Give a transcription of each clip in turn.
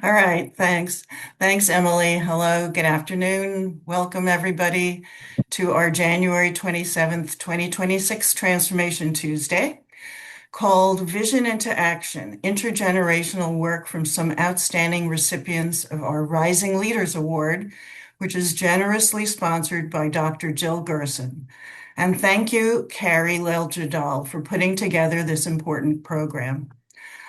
All right, thanks. Thanks, Emily. Hello, good afternoon. Welcome, everybody, to our January 27th, 2026 Transformation Tuesday called Vision into Action, Intergenerational Work from some outstanding recipients of our Rising Leaders Award, which is generously sponsored by Dr. Jill Gerson. And thank you, Carrie Leljedal, for putting together this important program.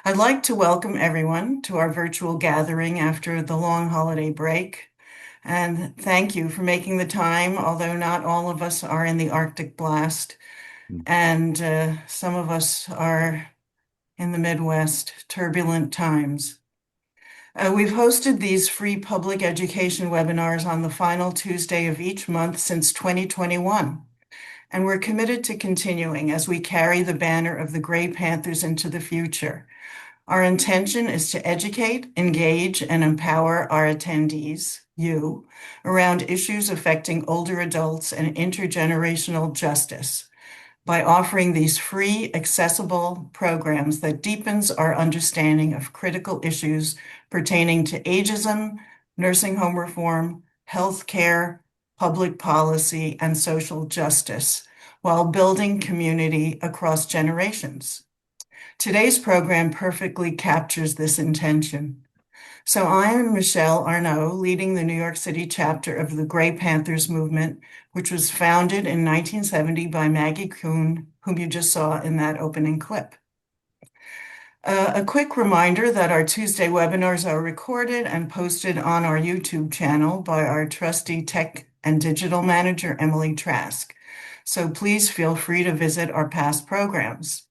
I'd like to welcome everyone to our virtual gathering after the long holiday break. And thank you for making the time, although not all of us are in the Arctic blast, and some of us are in the Midwest, turbulent times. We've hosted these free public education webinars on the final Tuesday of each month since 2021, and we're committed to continuing as we carry the banner of the Gray Panthers into the future. Our intention is to educate, engage, and empower our attendees, you, around issues affecting older adults and intergenerational justice by offering these free, accessible programs that deepens our understanding of critical issues pertaining to ageism, nursing home reform, healthcare, public policy, and social justice, while building community across generations. Today's program perfectly captures this intention. So I am Michelle Arnaud, leading the New York City chapter of the Gray Panthers movement, which was founded in 1970 by Maggie Kuhn, whom you just saw in that opening clip. A quick reminder that our Tuesday webinars are recorded and posted on our YouTube channel by our trusty tech and digital manager, Emily Trask. So please feel free to visit our past programs.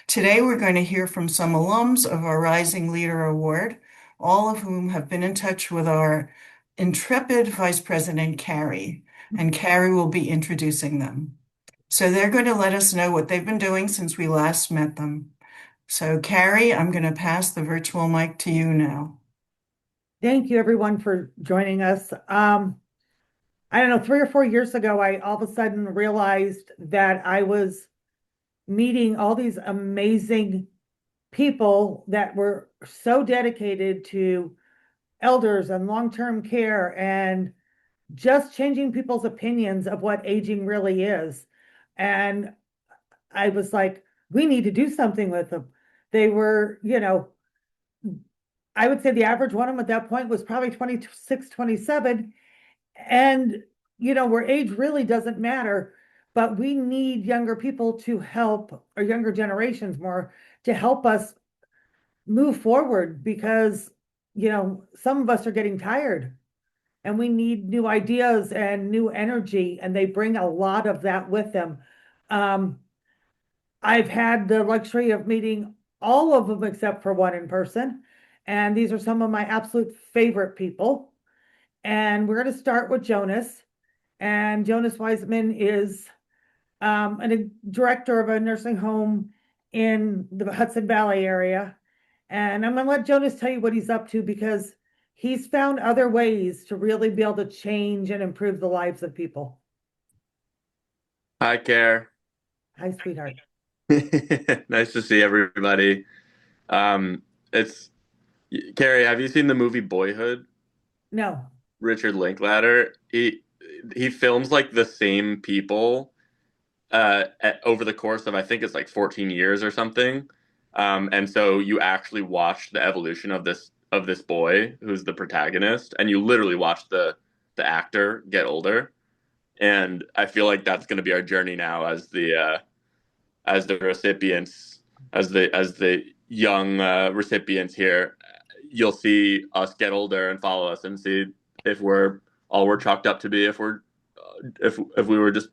Today, we're going to hear from some alums of our Rising Leader Award, all of whom have been in touch with our intrepid Vice President, Carrie, and Carrie will be introducing them. So they're going to let us know what they've been doing since we last met them. So Carrie, I'm going to pass the virtual mic to you now. Thank you, everyone, for joining us. I don't know, 3 or 4 years ago, I all of a sudden realized that I was meeting all these amazing people that were so dedicated to elders and long-term care and just changing people's opinions of what aging really is. And I was like, we need to do something with them. They were, I would say the average one of them at that point was probably 26, 27. And, where age really doesn't matter, but we need younger people to help, or younger generations more, to help us move forward because, some of us are getting tired and we need new ideas and new energy, and they bring a lot of that with them. Um, I've had the luxury of meeting all of them except for one in person, and these are some of my absolute favorite people. And we're going to start with Jonas. And Jonas Weizman is a director of a nursing home in the Hudson Valley area. And I'm going to let Jonas tell you what he's up to because he's found other ways to really be able to change and improve the lives of people. Hi, Care. Hi, sweetheart. Nice to see everybody. It's Carrie. Have you seen the movie Boyhood? No. Richard Linklater. He films like the same people over the course of I think it's like 14 years or something. And so you actually watch the evolution of this boy who's the protagonist, and you literally watch the actor get older. And I feel like that's going to be our journey now as the recipients, as the young recipients here. You'll see us get older and follow us and see if we're all we're chalked up to be, if we were just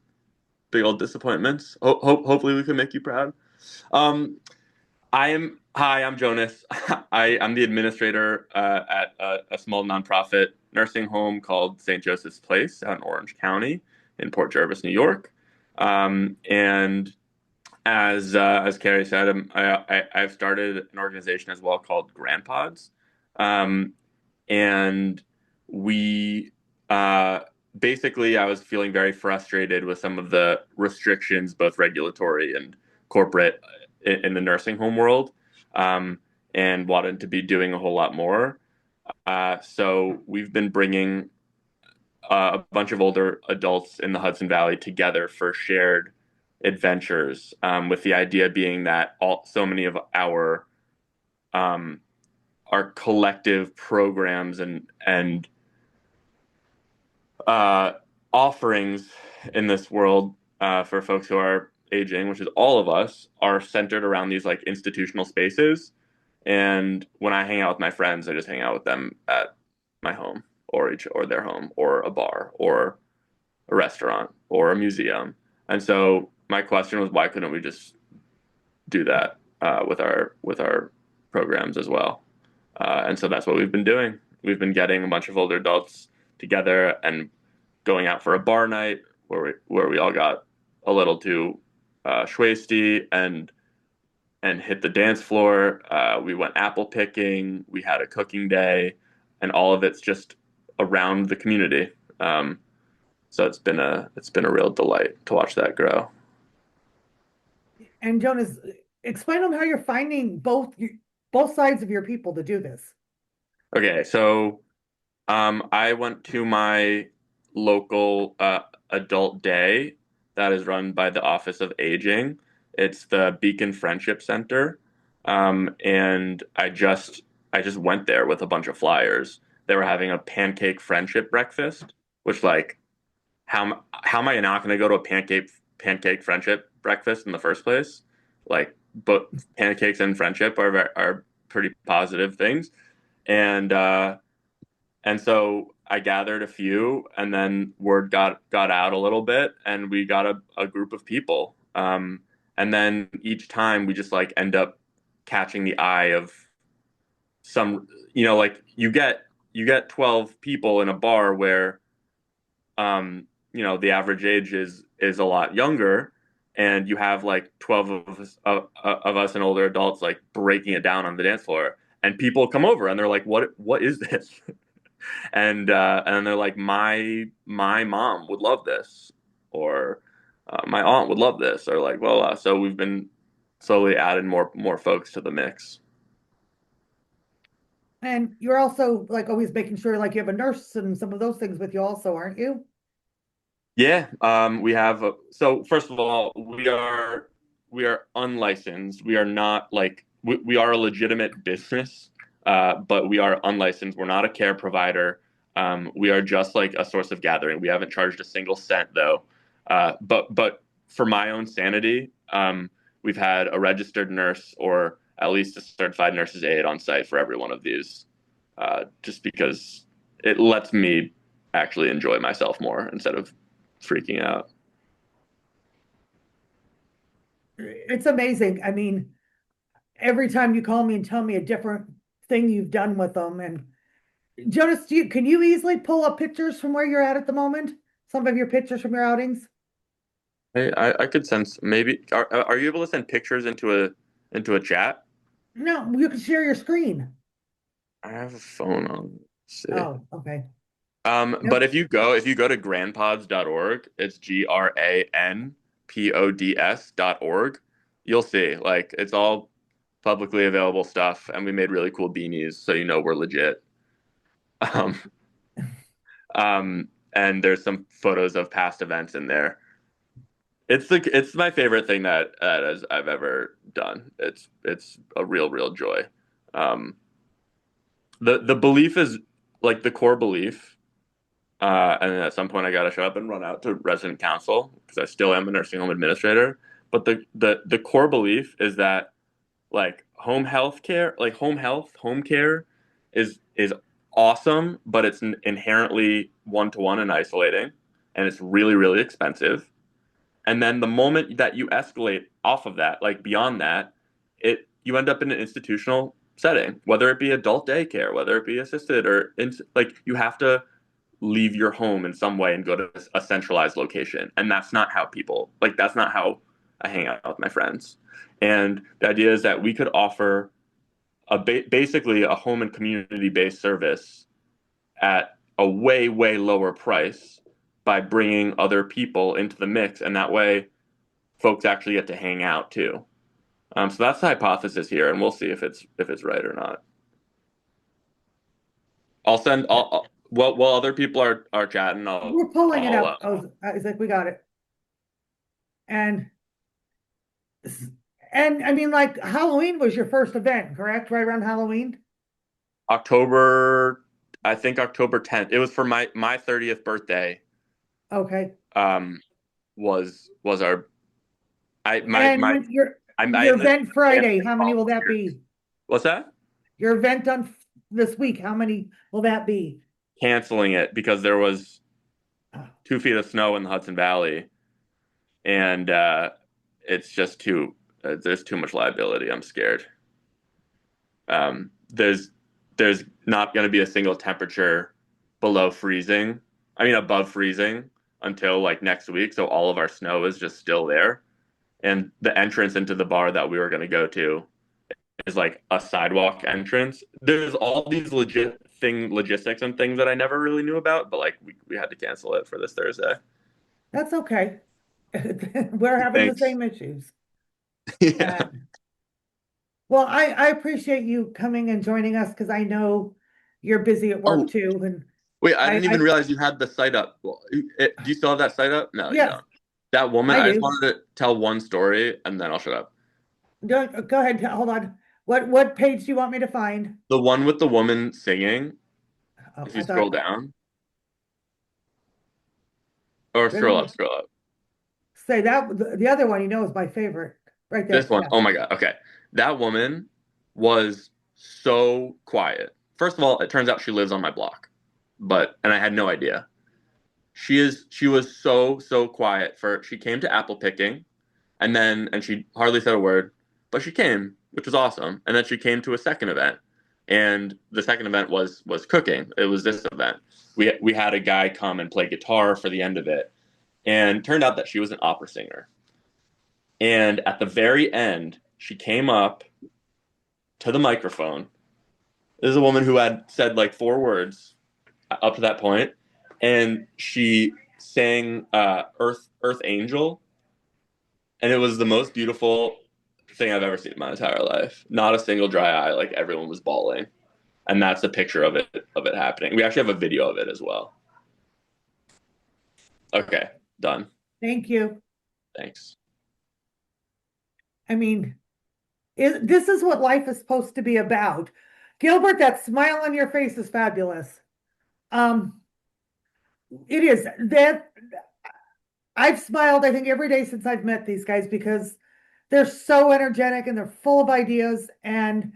big old disappointments. Hopefully we can make you proud. Um, I'm Jonas. I'm the administrator at a small nonprofit nursing home called St. Joseph's Place out in Orange County in Port Jervis, New York. And as Carrie said, I've started an organization as well called Granpods, and we basically I was feeling very frustrated with some of the restrictions, both regulatory and corporate, in the nursing home world, and wanted to be doing a whole lot more. So we've been bringing a bunch of older adults in the Hudson Valley together for shared adventures, with the idea being that so many of um, our collective programs and uh, offerings in this world, for folks who are aging, which is all of us, are centered around these like institutional spaces. And when I hang out with my friends, I just hang out with them at my home or their home or a bar or a restaurant or a museum. And so my question was, why couldn't we just do that with our programs as well? And so that's what we've been doing. We've been getting a bunch of older adults together and going out for a bar night where we all got a little too schwasty and hit the dance floor. We went apple picking. We had a cooking day, and all of it's just around the community. So it's been a real delight to watch that grow. And Jonas, explain them how you're finding both sides of your people to do this. Okay, so I went to my local adult day that is run by the Office of Aging. It's the Beacon Friendship Center, and I just went there with a bunch of flyers. They were having a pancake friendship breakfast, which like how am I not going to go to a pancake friendship breakfast in the first place? Like, but pancakes and friendship are pretty positive things, and so I gathered a few, and then word got out a little bit, and we got a group of people. And then each time we just like end up catching the eye of some, like you get 12 people in a bar where the average age is a lot younger, and you have like 12 of us and older adults like breaking it down on the dance floor, and people come over and they're like, what is this? And they're like, my mom would love this, or my aunt would love this, or like, well, so we've been slowly adding more folks to the mix. And you're also like always making sure like you have a nurse and some of those things with you also, aren't you? Yeah, we have. So first of all, we are unlicensed. We are not like we are a legitimate business, but we are unlicensed. We're not a care provider. We are just like a source of gathering. We haven't charged a single cent though. But for my own sanity, we've had a registered nurse or at least a certified nurse's aide on site for every one of these, just because it lets me actually enjoy myself more instead of freaking out. It's amazing. I mean, every time you call me and tell me a different thing you've done with them. And Jonas, can you easily pull up pictures from where you're at the moment? Some of your pictures from your outings? Hey, I could sense maybe are you able to send pictures into a chat? No, you can share your screen. I have a phone on. Let's see. Oh, okay. But Yep. if you go to granpods.org, it's GRANPODS.org, you'll see like it's all publicly available stuff, and we made really cool beanies, so we're legit. Um, and there's some photos of past events in there. It's my favorite thing that I've ever done. It's a real joy. Um, the belief is like the core belief, and then at some point I got to show up and run out to resident council because I still am a nursing home administrator. But the core belief is that like home care is awesome, but it's inherently one to one and isolating, and it's really expensive. And then the moment that you escalate off of that, like beyond that, you end up in an institutional setting, whether it be adult daycare, whether it be assisted like you have to leave your home in some way and go to a centralized location. And that's not how I hang out with my friends. And the idea is that we could offer basically a home and community based service at a way lower price by bringing other people into the mix, and that way folks actually get to hang out too. So that's the hypothesis here, and we'll see if it's right or not. I'll send. While other people are chatting, We're pulling it I'll up. Oh, I was like, we got it. And I mean, like Halloween was your first event, correct? Right around Halloween? October. I think October 10th. It was for my 30th birthday. Okay. Um, was our I And my when your I your ended event up Friday, canceling how many will that volunteers. be? What's that? Your event on this week, how many will that be? Canceling it because there was Oh, 2 feet of snow in the Hudson Valley, and it's just too. There's too much liability. I'm scared. There's not going to be a single temperature below freezing. I mean, above freezing until like next week. So all of our snow is just still there. And the entrance into the bar that we were going to go to is like a sidewalk entrance. There's all these logistics and things that I never really knew about, but like we had to cancel it for this Thursday. that's okay. We're having the Thanks. same issues. Yeah. And well, I appreciate you coming and joining us because I know you're busy at work Oh, too. And wait, I didn't I even realize you had the site up. Well, do you still have that site up? No, you yes, don't. That woman, I I just do. wanted to tell one story and then I'll shut up. Go ahead, hold on. What page do you want me to find? The one with the woman singing, Oh, if you I scroll thought down or really scroll up. say that the other one, is my favorite. Right This there. one, Yeah. oh my God. Okay. That woman was so quiet. First of all, it turns out she lives on my block, and I had no idea. She was so quiet she came to apple picking and she hardly said a word, but she came, which was awesome. And then she came to a second event. And the second event was cooking. It was this event. We had a guy come and play guitar for the end of it. And turned out that she was an opera singer. And at the very end, she came up to the microphone. This is a woman who had said like 4 words up to that point, and she sang Earth Angel, and it was the most beautiful thing I've ever seen in my entire life. Not a single dry eye, like everyone was bawling. And that's a picture of it happening. We actually have a video of it as well. Okay, done. Thank you. Thanks. I mean, this is what life is supposed to be about. Gilbert, that smile on your face is fabulous. Um, it is that I've smiled, I think, every day since I've met these guys because they're so energetic and they're full of ideas and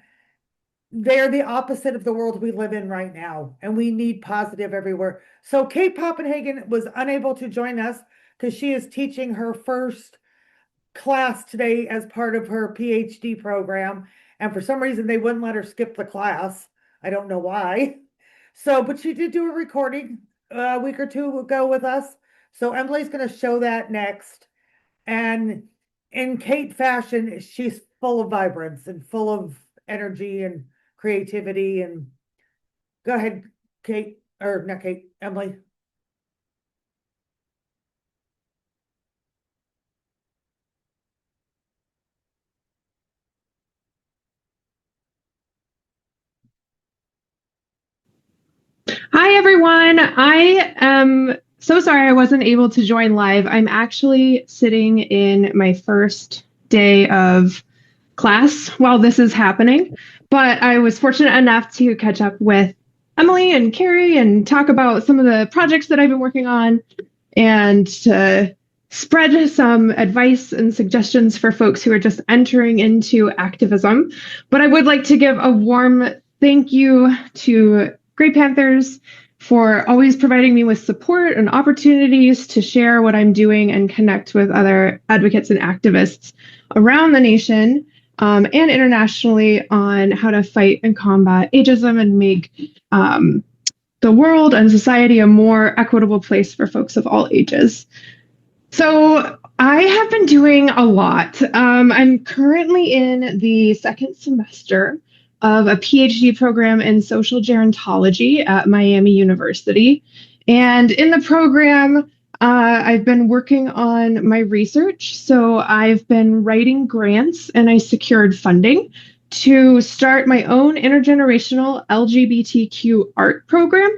they're the opposite of the world we live in right now. And we need positive everywhere. So Kate Poppenhagen was unable to join us because she is teaching her first class today as part of her PhD program. And for some reason, they wouldn't let her skip the class. I don't know why. So, but she did do a recording a week or two ago with us. So Emily's going to show that next. And in Kate fashion, she's full of vibrance and full of energy and creativity. And go ahead, Kate, or not Kate, Emily. Hi, everyone. I am so sorry I wasn't able to join live. I'm actually sitting in my first day of class while this is happening, but I was fortunate enough to catch up with Emily and Carrie and talk about some of the projects that I've been working on and to spread some advice and suggestions for folks who are just entering into activism. But I would like to give a warm thank you to Gray Panthers for always providing me with support and opportunities to share what I'm doing and connect with other advocates and activists around the nation and internationally on how to fight and combat ageism and make the world and society a more equitable place for folks of all ages. So I have been doing a lot. I'm currently in the second semester of a PhD program in social gerontology at Miami University. And in the program, I've been working on my research. So I've been writing grants and I secured funding to start my own intergenerational LGBTQ art program.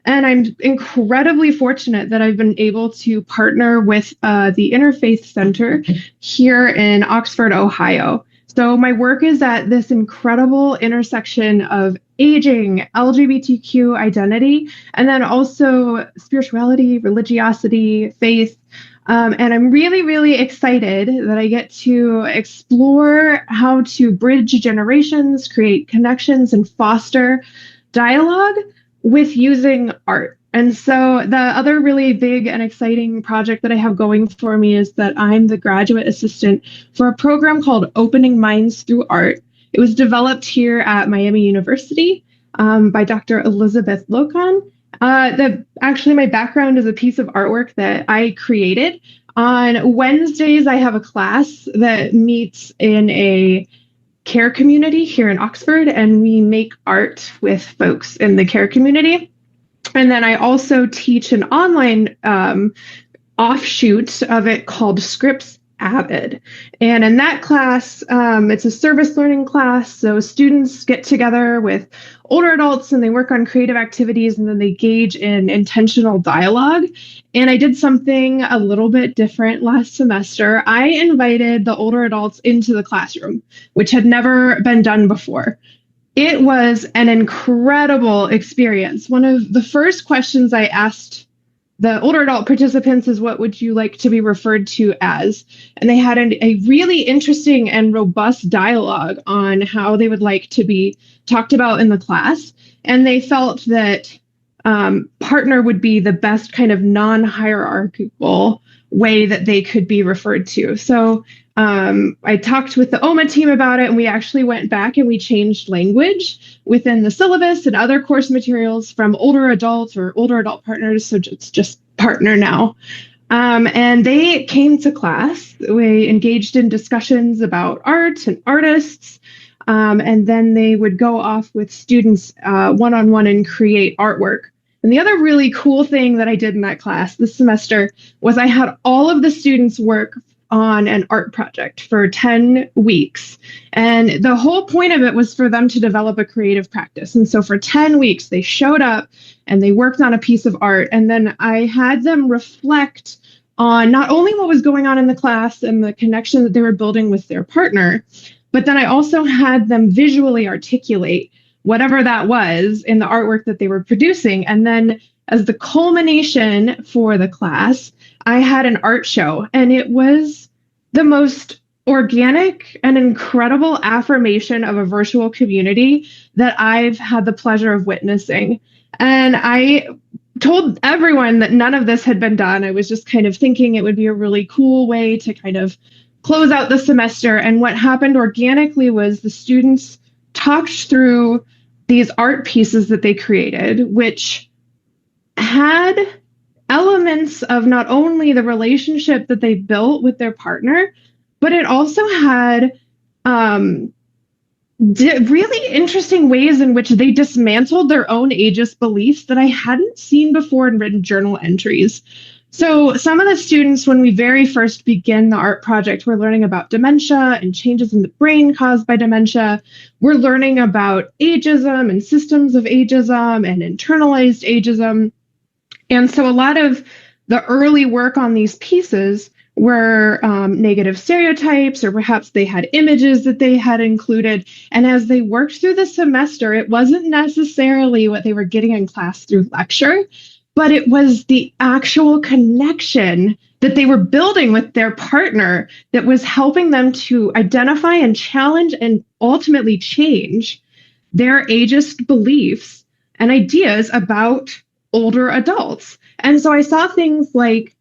And I'm incredibly fortunate that I've been able to partner with the Interfaith Center here in Oxford, Ohio. So my work is at this incredible intersection of aging, LGBTQ identity, and then also spirituality, religiosity, faith. And I'm really, really excited that I get to explore how to bridge generations, create connections, and foster dialogue with using art. And so the other really big and exciting project that I have going for me is that I'm the graduate assistant for a program called Opening Minds Through Art. It was developed here at Miami University by Dr. Elizabeth Lokan. Actually, my background is a piece of artwork that I created. On Wednesdays, I have a class that meets in a care community here in Oxford, and we make art with folks in the care community. And then I also teach an online offshoot of it called Scripts Avid. And in that class, it's a service learning class. So students get together with older adults and they work on creative activities, and then they engage in intentional dialogue. And I did something a little bit different last semester. I invited the older adults into the classroom, which had never been done before. It was an incredible experience. One of the first questions I asked the older adult participants is, what would you like to be referred to as? And they had a really interesting and robust dialogue on how they would like to be talked about in the class. And they felt that partner would be the best kind of non-hierarchical way that they could be referred to. So I talked with the OMA team about it, and we actually went back and we changed language within the syllabus and other course materials from older adults or older adult partners. So it's just partner now. And they came to class. We engaged in discussions about art and artists. And then they would go off with students one-on-one and create artwork. And the other really cool thing that I did in that class this semester was I had all of the students work on an art project for 10 weeks. And the whole point of it was for them to develop a creative practice. And so for 10 weeks, they showed up and they worked on a piece of art. And then I had them reflect on not only what was going on in the class and the connection that they were building with their partner, but then I also had them visually articulate whatever that was in the artwork that they were producing. And then as the culmination for the class, I had an art show, and it was the most organic and incredible affirmation of a virtual community that I've had the pleasure of witnessing. And I told everyone that none of this had been done. I was just kind of thinking it would be a really cool way to kind of close out the semester. And what happened organically was the students talked through these art pieces that they created, which had elements of not only the relationship that they built with their partner, but it also had really interesting ways in which they dismantled their own ageist beliefs that I hadn't seen before in written journal entries. So some of the students, when we very first begin the art project, we're learning about dementia and changes in the brain caused by dementia. We're learning about ageism and systems of ageism and internalized ageism. And so a lot of the early work on these pieces were negative stereotypes, or perhaps they had images that they had included. And as they worked through the semester, it wasn't necessarily what they were getting in class through lecture, but it was the actual connection that they were building with their partner that was helping them to identify and challenge and ultimately change their ageist beliefs and ideas about older adults. And so I saw things like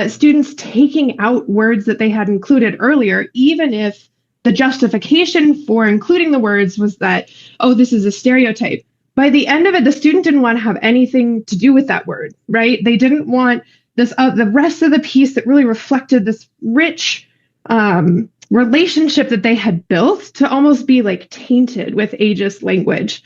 students taking out words that they had included earlier, even if the justification for including the words was that, oh, this is a stereotype. By the end of it, the student didn't want to have anything to do with that word, right? They didn't want this the rest of the piece that really reflected this rich relationship that they had built to almost be like tainted with ageist language.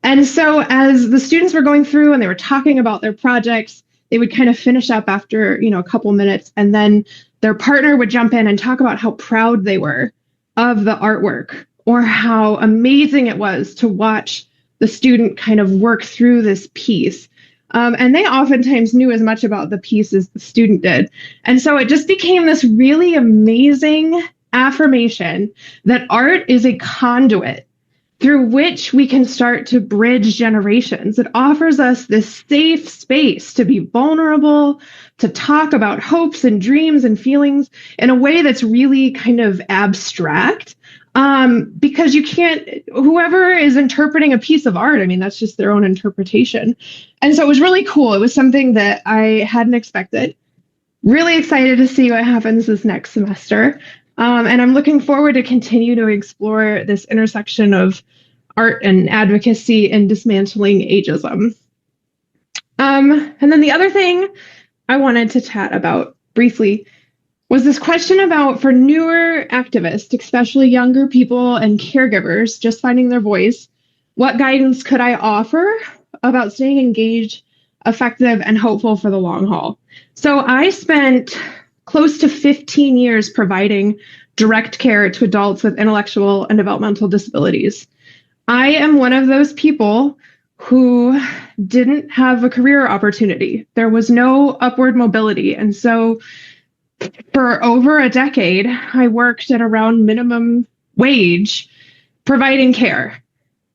And so as the students were going through and they were talking about their projects, they would kind of finish up after, a couple minutes, and then their partner would jump in and talk about how proud they were of the artwork or how amazing it was to watch the student kind of work through this piece. And they oftentimes knew as much about the piece as the student did. And so it just became this really amazing affirmation that art is a conduit through which we can start to bridge generations. It offers us this safe space to be vulnerable, to talk about hopes and dreams and feelings in a way that's really kind of abstract. Because you can't, whoever is interpreting a piece of art, I mean, that's just their own interpretation. And so it was really cool. It was something that I hadn't expected. Really excited to see what happens this next semester. And I'm looking forward to continue to explore this intersection of art and advocacy and dismantling ageism. And then the other thing I wanted to chat about briefly was this question about, for newer activists, especially younger people and caregivers just finding their voice, what guidance could I offer about staying engaged, effective, and hopeful for the long haul? So I spent close to 15 years providing direct care to adults with intellectual and developmental disabilities. I am one of those people who didn't have a career opportunity. There was no upward mobility. And so for over a decade, I worked at around minimum wage providing care.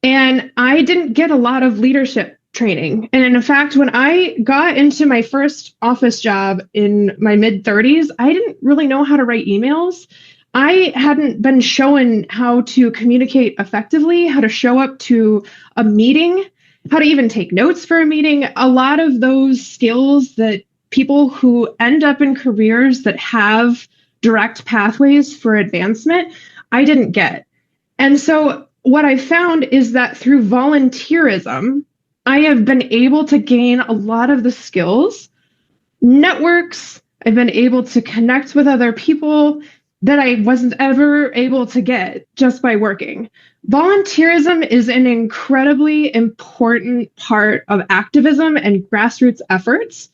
And I didn't get a lot of leadership training. And in fact, when I got into my first office job in my mid-30s, I didn't really know how to write emails. I hadn't been shown how to communicate effectively, how to show up to a meeting, how to even take notes for a meeting. A lot of those skills that people who end up in careers that have direct pathways for advancement, I didn't get. And so what I found is that through volunteerism, I have been able to gain a lot of the skills, networks. I've been able to connect with other people that I wasn't ever able to get just by working. Volunteerism is an incredibly important part of activism and grassroots efforts.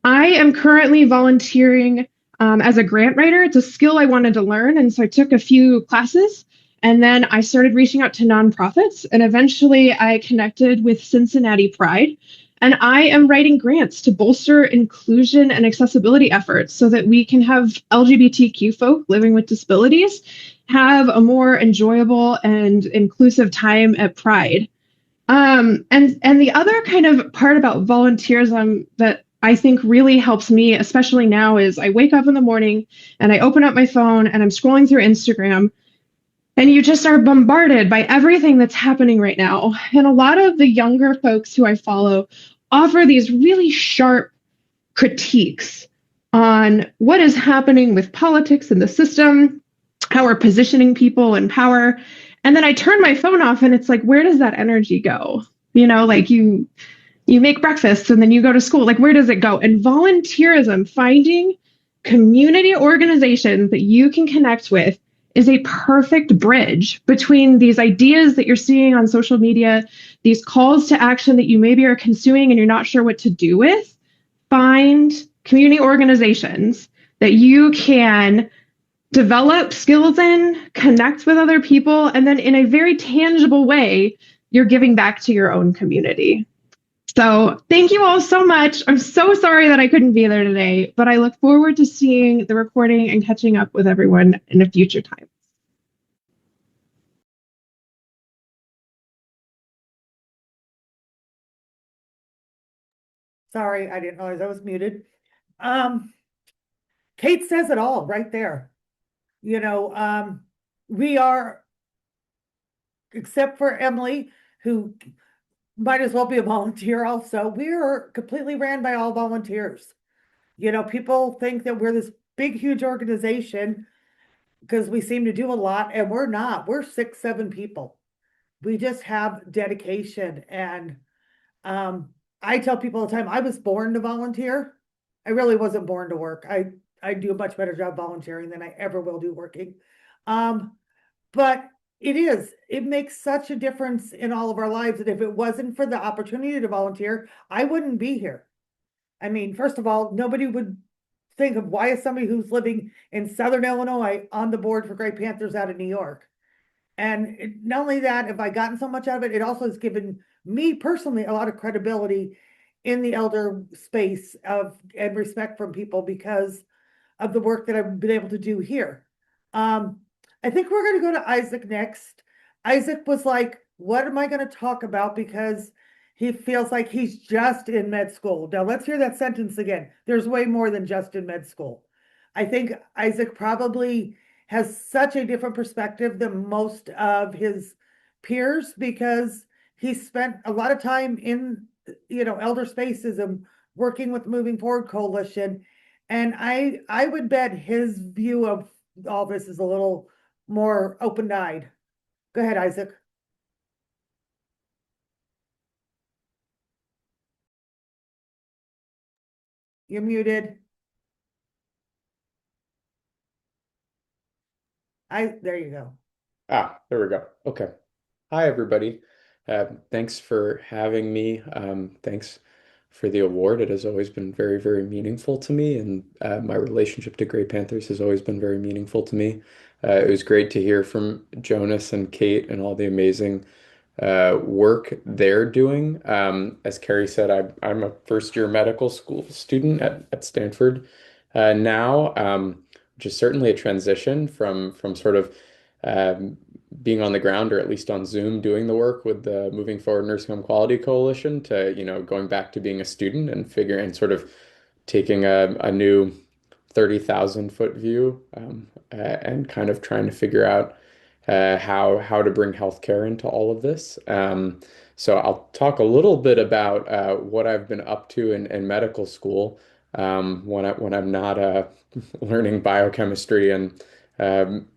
I am currently volunteering as a grant writer. It's a skill I wanted to learn. And so I took a few classes, and then I started reaching out to nonprofits, and eventually I connected with Cincinnati Pride. And I am writing grants to bolster inclusion and accessibility efforts so that we can have LGBTQ folk living with disabilities have a more enjoyable and inclusive time at Pride. And the other kind of part about volunteerism that I think really helps me, especially now, is I wake up in the morning and I open up my phone and I'm scrolling through Instagram, and you just are bombarded by everything that's happening right now. And a lot of the younger folks who I follow offer these really sharp critiques on what is happening with politics and the system, how we're positioning people in power. And then I turn my phone off and it's like, where does that energy go? You know, like you make breakfast and then you go to school. Like, where does it go? And volunteerism, finding community organizations that you can connect with, is a perfect bridge between these ideas that you're seeing on social media, these calls to action that you maybe are consuming and you're not sure what to do with. Find community organizations that you can develop skills in, connect with other people, and then in a very tangible way, you're giving back to your own community. So thank you all so much. I'm so sorry that I couldn't be there today, but I look forward to seeing the recording and catching up with everyone in a future time. Sorry, I didn't realize I was muted. Kate says it all right there. You know, we are, except for Emily, who might as well be a volunteer also, we are completely ran by all volunteers. You know, people think that we're this big, huge organization because we seem to do a lot, and we're not. We're 6, 7 people. We just have dedication. And I tell people all the time, I was born to volunteer. I really wasn't born to work. I do a much better job volunteering than I ever will do working. But it makes such a difference in all of our lives that if it wasn't for the opportunity to volunteer, I wouldn't be here. I mean, first of all, nobody would think of, why is somebody who's living in Southern Illinois on the board for Gray Panthers out of New York? Not only that, have I gotten so much out of it, it also has given me personally a lot of credibility in the elder space and respect from people because of the work that I've been able to do here. I think we're going to go to Isaac next. Isaac was like, what am I going to talk about? Because he feels like he's just in med school. Now let's hear that sentence again. There's way more than just in med school. I think Isaac probably has such a different perspective than most of his peers because he spent a lot of time in, elder spaces and working with the Moving Forward Coalition. And I would bet his view of all this is a little more open-eyed. Go ahead, Isaac. You're muted. There you go. There we go. Okay. Hi, everybody. Thanks for having me. Thanks for the award. It has always been very, very meaningful to me, and my relationship to Gray Panthers has always been very meaningful to me. It was great to hear from Jonas and Kate and all the amazing work they're doing. As Carrie said, I'm a first-year medical school student at Stanford now, which is certainly a transition from sort of being on the ground or at least on Zoom doing the work with the Moving Forward Nursing Home Quality Coalition to, going back to being a student and figuring sort of taking a new 30,000-foot view and kind of trying to figure out how to bring healthcare into all of this. So I'll talk a little bit about what I've been up to in medical school when I'm not learning biochemistry and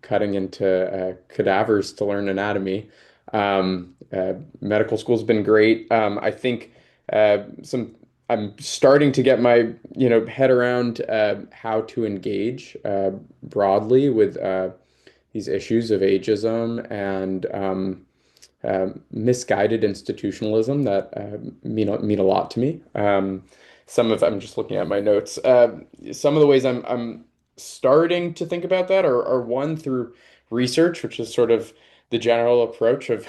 cutting into cadavers to learn anatomy. Medical school's been great. I think I'm starting to get my head around how to engage broadly with these issues of ageism and misguided institutionalism that mean a lot to me. I'm just looking at my notes. Some of the ways I'm starting to think about that are one through research, which is sort of the general approach of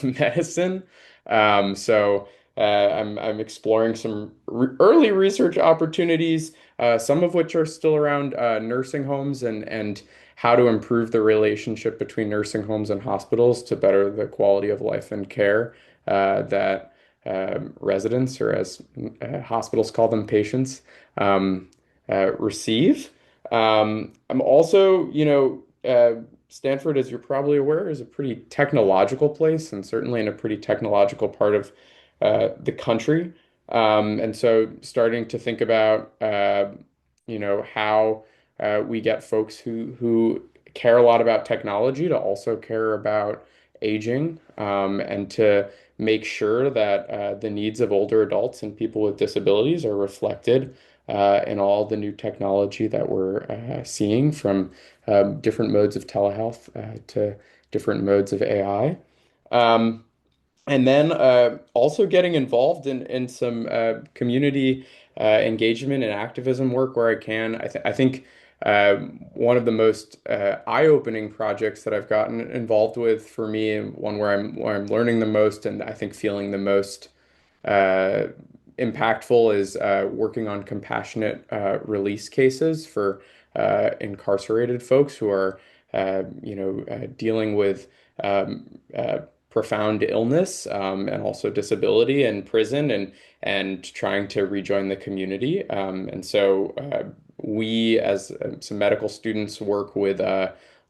medicine. I'm exploring some early research opportunities, some of which are still around nursing homes and how to improve the relationship between nursing homes and hospitals to better the quality of life and care that residents, or as hospitals call them, patients, receive. I'm also, Stanford, as you're probably aware, is a pretty technological place and certainly in a pretty technological part of the country. And so starting to think about, how we get folks who care a lot about technology to also care about aging, and to make sure that the needs of older adults and people with disabilities are reflected in all the new technology that we're seeing, from different modes of telehealth to different modes of AI. And then also getting involved in some community engagement and activism work where I can. I think one of the most eye-opening projects that I've gotten involved with for me, and one where I'm learning the most and I think feeling the most uh, impactful, is working on compassionate release cases for incarcerated folks who are, dealing with profound illness, and also disability in prison, and trying to rejoin the community. And so we, as some medical students, work with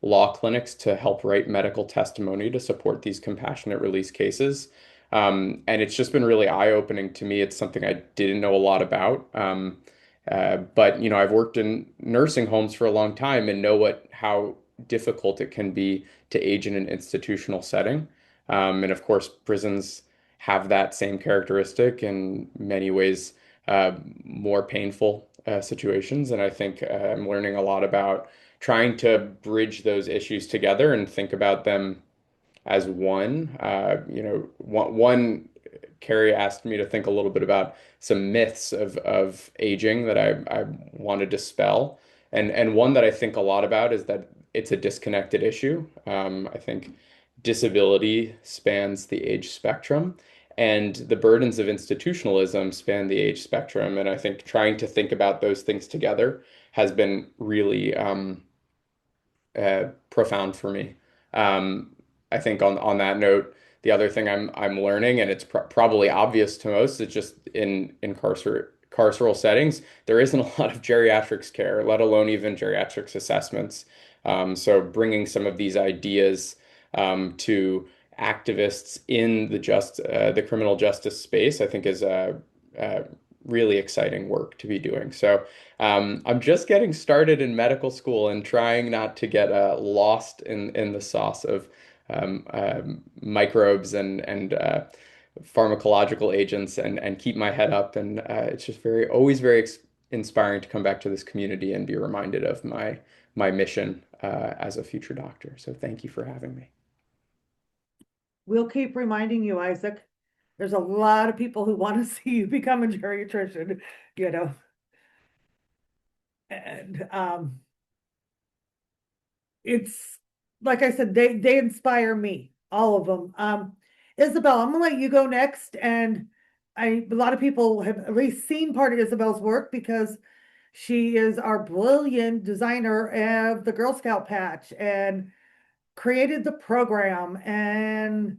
law clinics to help write medical testimony to support these compassionate release cases. And it's just been really eye-opening to me. It's something I didn't know a lot about. But I've worked in nursing homes for a long time and know how difficult it can be to age in an institutional setting. And of course, prisons have that same characteristic, in many ways, more painful situations. And I think I'm learning a lot about trying to bridge those issues together and think about them as one. One, Carrie asked me to think a little bit about some myths of aging that I want to dispel. And one that I think a lot about is that it's a disconnected issue. I think disability spans the age spectrum, and the burdens of institutionalism span the age spectrum. And I think trying to think about those things together has been really profound for me. I think on that note, the other thing I'm learning, and it's probably obvious to most, is just in carceral settings, there isn't a lot of geriatrics care, let alone even geriatrics assessments. So bringing some of these ideas to activists in the criminal justice space, I think is a really exciting work to be doing. So I'm just getting started in medical school and trying not to get lost in the sauce of microbes and pharmacological agents and keep my head up. And it's just always very inspiring to come back to this community and be reminded of my mission as a future doctor. So thank you for having me. We'll keep reminding you, Isaac. There's a lot of people who want to see you become a geriatrician, you know. And it's like I said, they inspire me, all of them. Isabel, I'm gonna let you go next. And a lot of people have at least seen part of Isabel's work because she is our brilliant designer of the Girl Scout patch and created the program. And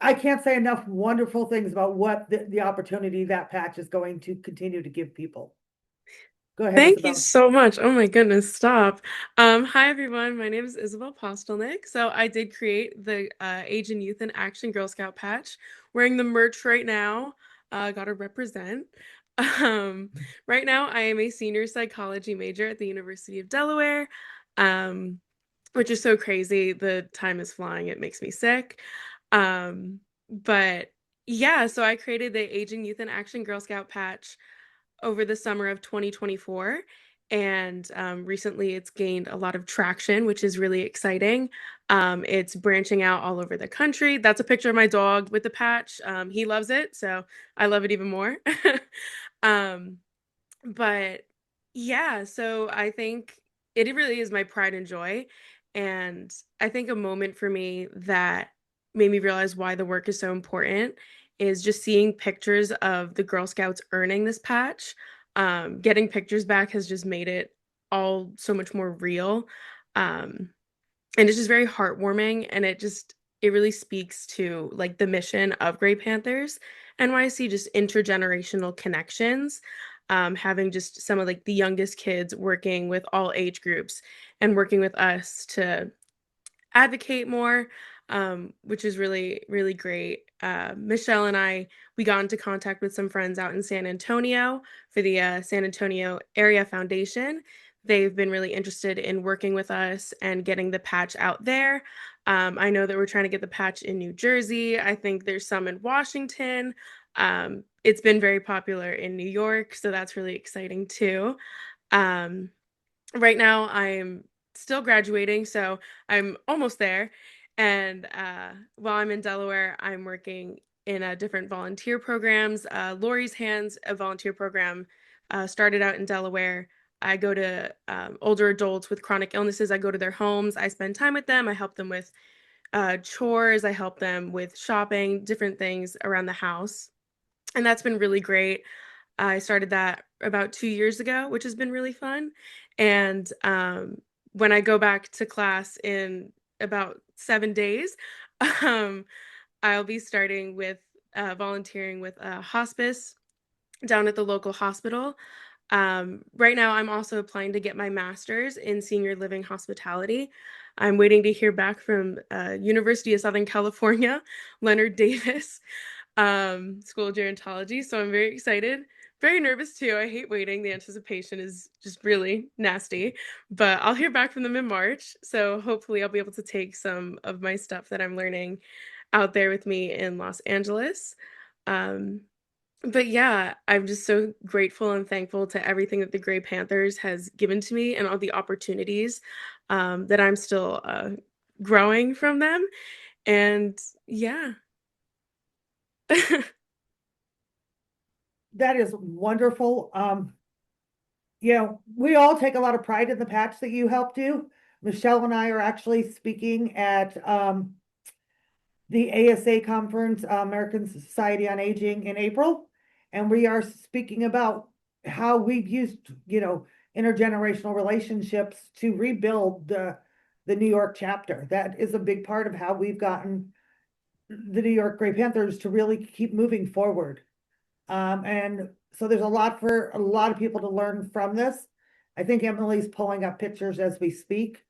I can't say enough wonderful things about what the opportunity that patch is going to continue to give people. Go ahead, Thank you Isabel. so much. Oh my goodness, stop. Hi everyone, my name is Isabel Postelnick. So I did create the Age and Youth in Action Girl Scout patch. Wearing the merch right now. Gotta represent. Right now I am a senior psychology major at the University of Delaware, which is so crazy. The time is flying, it makes me sick. But yeah, so I created the Age and Youth in Action Girl Scout patch over the summer of 2024. And recently it's gained a lot of traction, which is really exciting. It's branching out all over the country. That's a picture of my dog with the patch. He loves it, so I love it even more. um, but yeah, so I think it really is my pride and joy. And I think a moment for me that made me realize why the work is so important is just seeing pictures of the Girl Scouts earning this patch. Getting pictures back has just made it all so much more real. And it's just very heartwarming, and it really speaks to like the mission of Gray Panthers and why I see just intergenerational connections, having just some of like the youngest kids working with all age groups and working with us to advocate more, which is really, really great. Michelle and we got into contact with some friends out in San Antonio for the San Antonio Area Foundation. They've been really interested in working with us and getting the patch out there. I know that we're trying to get the patch in New Jersey. I think there's some in Washington. It's been very popular in New York, so that's really exciting too. Right now, I'm still graduating, so I'm almost there. And while I'm in Delaware, I'm working in different volunteer programs. Lori's Hands, a volunteer program, started out in Delaware. I go to older adults with chronic illnesses. I go to their homes. I spend time with them. I help them with chores. I help them with shopping, different things around the house. And that's been really great. I started that about 2 years ago, which has been really fun. And when I go back to class in about 7 days, um, I'll be starting with volunteering with hospice down at the local hospital. Right now, I'm also applying to get my master's in senior living hospitality. I'm waiting to hear back from University of Southern California, Leonard Davis School of Gerontology. So I'm very excited. Very nervous too. I hate waiting. The anticipation is just really nasty. But I'll hear back from them in March. So hopefully I'll be able to take some of my stuff that I'm learning out there with me in Los Angeles. But yeah, I'm just so grateful and thankful to everything that the Gray Panthers has given to me and all the opportunities that I'm still growing from them. And yeah. That is wonderful. You know, we all take a lot of pride in the patch that you helped do, Michelle and I are actually speaking at the ASA conference, American Society on Aging, in April. And we are speaking about how we've used, intergenerational relationships to rebuild the New York chapter. That is a big part of how we've gotten the New York Gray Panthers to really keep moving forward. And so there's a lot for a lot of people to learn from this. I think Emily's pulling up pictures as we speak.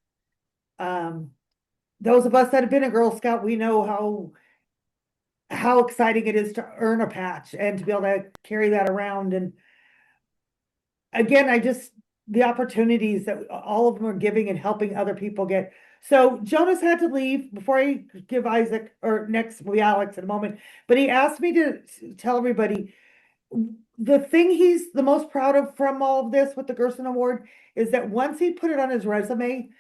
Those of us that have been a Girl Scout, we know how exciting it is to earn a patch and to be able to carry that around. And again, the opportunities that all of them are giving and helping other people get. So Jonas had to leave before I give Isaac, or next will be Alex in a moment, but he asked me to tell everybody the thing he's the most proud of from all of this with the Gerson Award is that once he put it on his resume,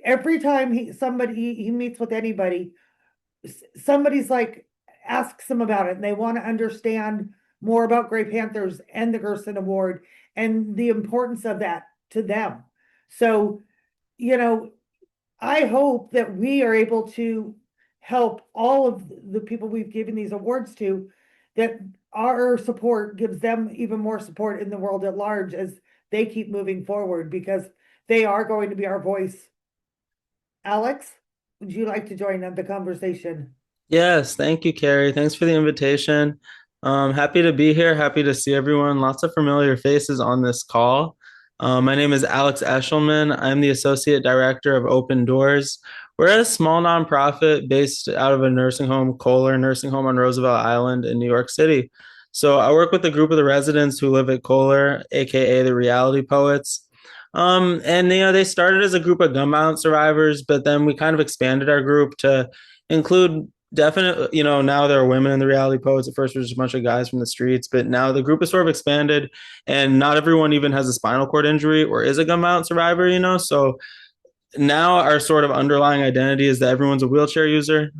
every time he meets with anybody, somebody's like asks him about it and they want to understand more about Gray Panthers and the Gerson Award and the importance of that to them. So, I hope that we are able to help all of the people we've given these awards to, that our support gives them even more support in the world at large as they keep moving forward, because they are going to be our voice. Alex, would you like to join the conversation? Yes, thank you, Carrie. Thanks for the invitation. Happy to be here. Happy to see everyone. Lots of familiar faces on this call. My name is Alex Eshelman. I'm the Associate Director of Open Doors. We're a small nonprofit based out of a nursing home, Kohler Nursing Home on Roosevelt Island in New York City. So I work with a group of the residents who live at Kohler, aka the Reality Poets. And they started as a group of gun violence survivors, but then we kind of expanded our group to include definitely, now there are women in the Reality Poets. At first, there was just a bunch of guys from the streets, but now the group has sort of expanded, and not everyone even has a spinal cord injury or is a gun violence survivor, So now our sort of underlying identity is that everyone's a wheelchair user.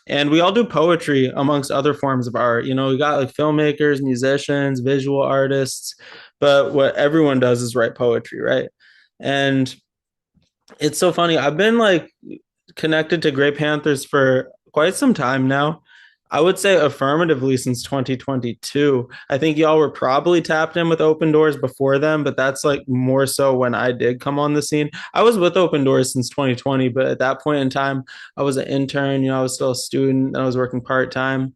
And we all do poetry amongst other forms of art. We got like filmmakers, musicians, visual artists, but what everyone does is write poetry, right? And it's so funny. I've been connected to Gray Panthers for quite some time now. I would say affirmatively since 2022. I think y'all were probably tapped in with Open Doors before then, but that's more so when I did come on the scene. I was with Open Doors since 2020, but at that point in time, I was an intern. I was still a student and I was working part-time.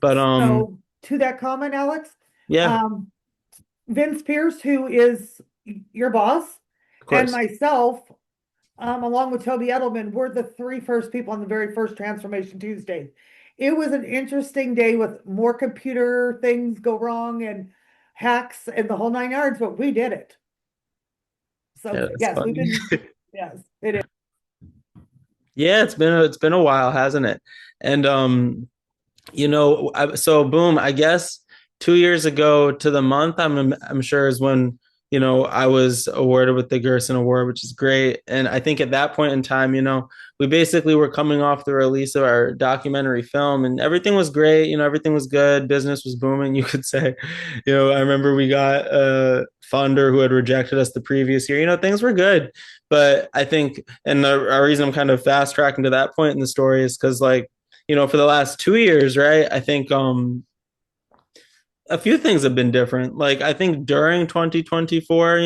But so to that comment, Alex, yeah, Vince Pierce, who is your boss, and myself, along with Toby Edelman, were the three first people on the very first Transformation Tuesday. It was an interesting day with more computer things go wrong and hacks and the whole 9 yards, but we did it. So yes, we've been, yes, it is. Yeah, it's been a while, hasn't it? And so boom, I guess 2 years ago to the month, I'm sure is when I was awarded with the Gerson Award, which is great. And I think at that point in time, we basically were coming off the release of our documentary film and everything was great. Everything was good. Business was booming, you could say. I remember we got a funder who had rejected us the previous year. Things were good. But I think, and the reason I'm kind of fast tracking to that point in the story is because for the last 2 years, right, I think a few things have been different. I think during 2024,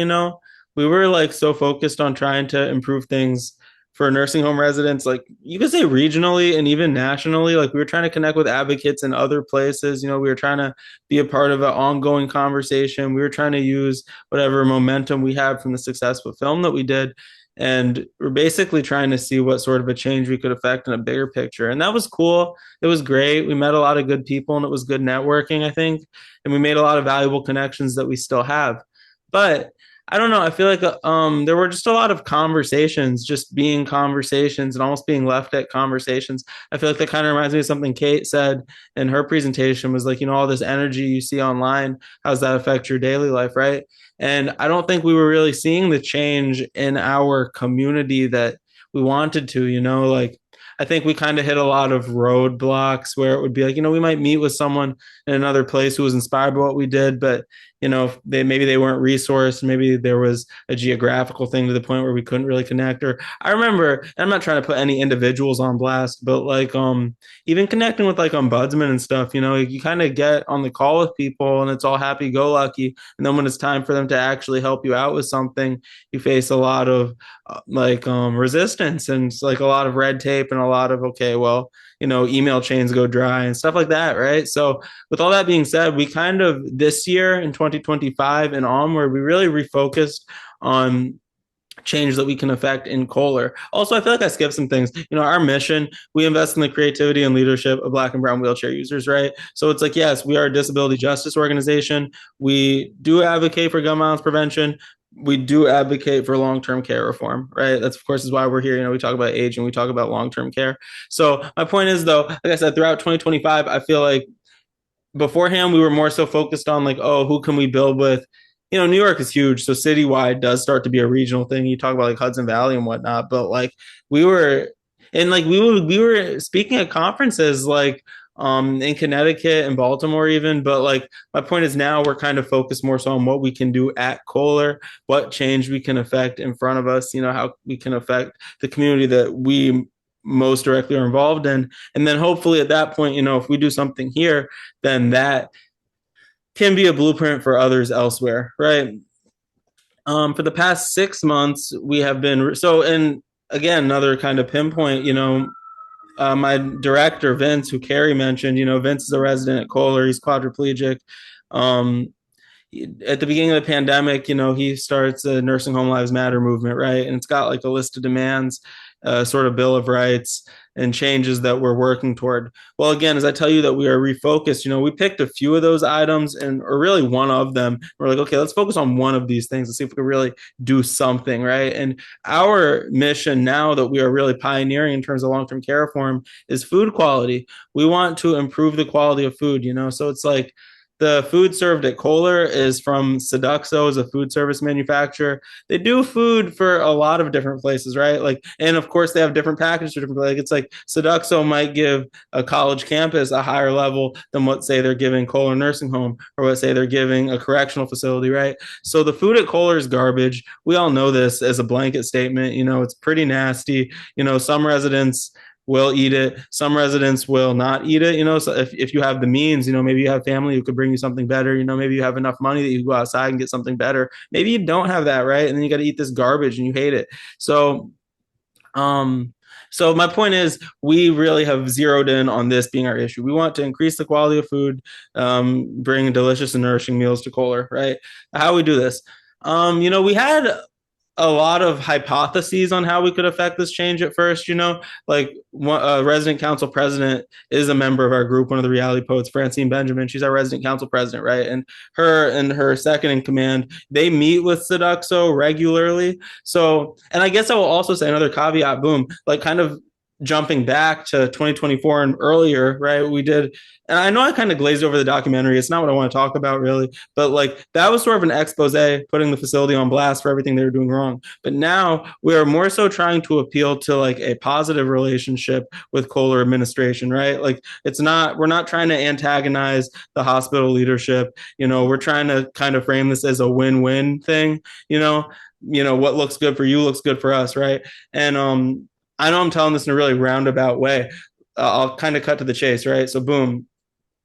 we were so focused on trying to improve things for nursing home residents, you could say regionally and even nationally. We were trying to connect with advocates in other places. We were trying to be a part of an ongoing conversation. We were trying to use whatever momentum we had from the successful film that we did. And we're basically trying to see what sort of a change we could affect in a bigger picture. And that was cool. It was great. We met a lot of good people and it was good networking, I think. And we made a lot of valuable connections that we still have. But I don't know. I feel like there were just a lot of conversations, just being conversations and almost being left at conversations. I feel like that kind of reminds me of something Kate said in her presentation was all this energy you see online, how does that affect your daily life, right? And I don't think we were really seeing the change in our community that we wanted to, I think we kind of hit a lot of roadblocks where it would be we might meet with someone in another place who was inspired by what we did, but maybe they weren't resourced, maybe there was a geographical thing to the point where we couldn't really connect. Or I remember, and I'm not trying to put any individuals on blast, but like even connecting with like ombudsman and stuff, you kind of get on the call with people and it's all happy go lucky, and then when it's time for them to actually help you out with something, you face a lot of resistance, and it's like a lot of red tape and a lot of, okay, well, email chains go dry and stuff like that, right? So with all that being said, we kind of this year in 2025 and onward, we really refocused on change that we can affect in Kohler. Also, I feel like I skipped some things. Our mission, we invest in the creativity and leadership of Black and brown wheelchair users, right? So it's like, yes, we are a disability justice organization. We do advocate for gun violence prevention. We do advocate for long-term care reform, right? That's, of course, is why we're here. We talk about age and we talk about long-term care. So my point is, though, like I said, throughout 2025, I feel like beforehand, we were more so focused on like, oh, who can we build with? New York is huge, so citywide does start to be a regional thing. You talk about like Hudson Valley and whatnot, but like we were speaking at conferences like in Connecticut and Baltimore even, but like my point is now we're kind of focused more so on what we can do at Kohler, what change we can affect in front of us, how we can affect the community that we most directly are involved in. And then hopefully at that point, if we do something here, then that can be a blueprint for others elsewhere, right? For the past 6 months, we have been, and again, another kind of pinpoint, my director, Vince, who Carrie mentioned, Vince is a resident at Kohler, he's quadriplegic. At the beginning of the pandemic, he starts a Nursing Home Lives Matter movement, right? And it's got like a list of demands, sort of Bill of Rights and changes that we're working toward. Well, again, as I tell you that we are refocused, we picked a few of those items or really one of them. We're like, okay, let's focus on one of these things and see if we can really do something, right? And our mission now that we are really pioneering in terms of long-term care reform is food quality. We want to improve the quality of food, so it's like, the food served at Kohler is from Seduxo, is a food service manufacturer. They do food for a lot of different places, right? Like, and of course they have different packages for different, like it's like Seduxo might give a college campus a higher level than what say they're giving Kohler Nursing Home or what say they're giving a correctional facility, right? So the food at Kohler is garbage. We all know this as a blanket statement. It's pretty nasty. Some residents will eat it. Some residents will not eat it. So if you have the means, maybe you have family who could bring you something better. Maybe you have enough money that you go outside and get something better. Maybe you don't have that, right? And then you got to eat this garbage and you hate it. So my point is, we really have zeroed in on this being our issue. We want to increase the quality of food, bring delicious and nourishing meals to Kohler, right? How we do this? We had a lot of hypotheses on how we could affect this change at first, like resident council president is a member of our group, one of the reality poets, Francine Benjamin. She's our resident council president, right? And her second in command, they meet with Seduxo regularly. So, and I guess I will also say another caveat, boom, like kind of jumping back to 2024 and earlier, right? We did, and I know I kind of glazed over the documentary. It's not what I want to talk about really, but like that was sort of an expose, putting the facility on blast for everything they were doing wrong. But now we are more so trying to appeal to like a positive relationship with Kohler administration, right? Like we're not trying to antagonize the hospital leadership. We're trying to kind of frame this as a win-win thing. What looks good for you looks good for us, right? And I know I'm telling this in a really roundabout way. I'll kind of cut to the chase, right? So boom,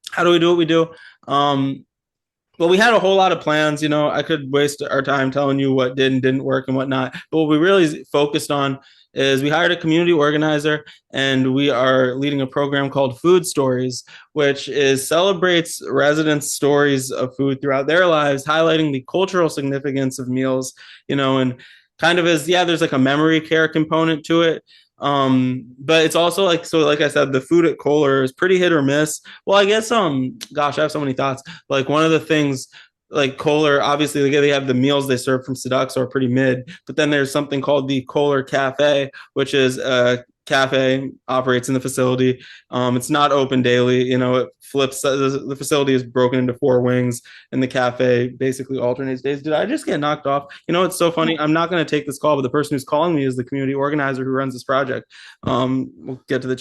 how do we do what we do? Well, we had a whole lot of plans. I could waste our time telling you what did and didn't work and whatnot. But what we really focused on is we hired a community organizer, and we are leading a program called Food Stories, which celebrates residents' stories of food throughout their lives, highlighting the cultural significance of meals, and kind of there's like a memory care component to it. But it's also like I said, the food at Kohler is pretty hit or miss. Well, I guess, gosh, I have so many thoughts. Like one of the things, like Kohler, obviously they have the meals they serve from Seduxo are pretty mid, but then there's something called the Kohler Cafe, which is a cafe, operates in the facility. It's not open daily. It flips. The facility is broken into 4 wings, and the cafe basically alternates days. Did I just get knocked off? It's so funny. I'm not going to take this call, but the person who's calling me is the community organizer who runs this project. We'll get to